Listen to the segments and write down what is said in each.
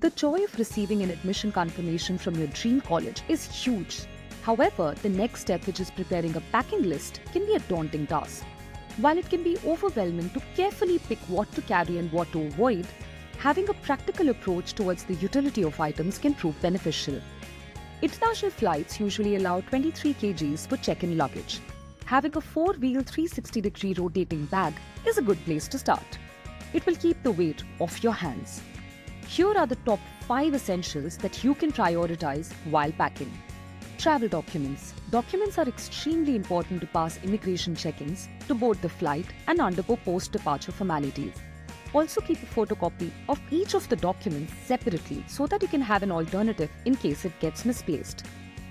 The joy of receiving an admission confirmation from your dream college is huge. However, the next step, which is preparing a packing list, can be a daunting task. While it can be overwhelming to carefully pick what to carry and what to avoid, having a practical approach towards the utility of items can prove beneficial. International flights usually allow 23 kgs for check-in luggage. Having a 4-wheel 360-degree rotating bag is a good place to start. It will keep the weight off your hands. Here are the top 5 essentials that you can prioritize while packing. Travel documents. Documents are extremely important to pass immigration check-ins, to board the flight, and undergo post-departure formalities. Also keep a photocopy of each of the documents separately so that you can have an alternative in case it gets misplaced.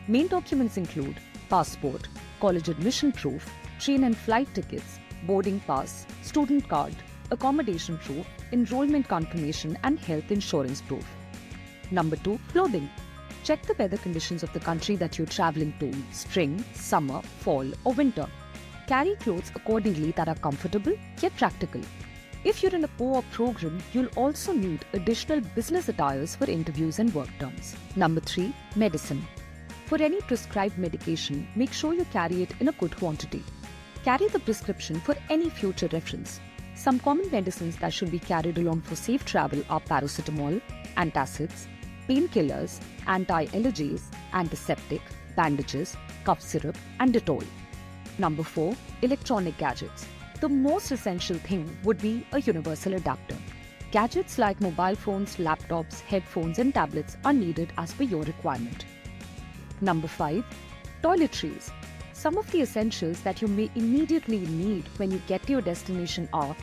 Main documents include passport, college admission proof, train and flight tickets, boarding pass, student card, accommodation proof, enrollment confirmation, and health insurance proof. Number 2. Clothing. Check the weather conditions of the country that you're traveling to, spring, summer, fall, or winter. Carry clothes accordingly that are comfortable yet practical. If you're in a co-op program, you'll also need additional business attires for interviews and work terms. Number 3. Medicine. For any prescribed medication, make sure you carry it in a good quantity. Carry the prescription for any future reference. Some common medicines that should be carried along for safe travel are paracetamol, antacids, painkillers, anti-allergies, antiseptic, bandages, cough syrup, and Dettol. Number 4. Electronic gadgets. The most essential thing would be a universal adapter. Gadgets like mobile phones, laptops, headphones, and tablets are needed as per your requirement. Number 5. Toiletries. Some of the essentials that you may immediately need when you get to your destination are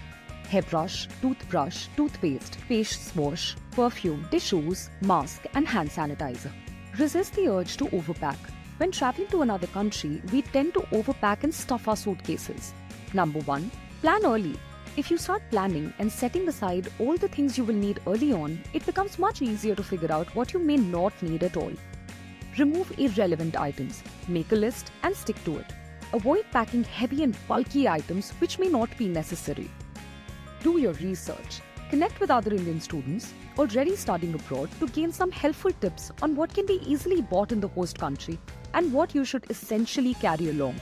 hairbrush, toothbrush, toothpaste, face wash, perfume, tissues, mask, and hand sanitizer. Resist the urge to overpack. When traveling to another country, we tend to overpack and stuff our suitcases. Number 1. Plan early. If you start planning and setting aside all the things you will need early on, it becomes much easier to figure out what you may not need at all. Remove irrelevant items, make a list, and stick to it. Avoid packing heavy and bulky items which may not be necessary. Do your research. Connect with other Indian students already studying abroad to gain some helpful tips on what can be easily bought in the host country and what you should essentially carry along.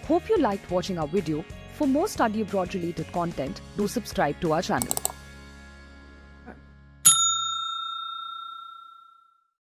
Hope you liked watching our video. For more study abroad related content, do subscribe to our channel.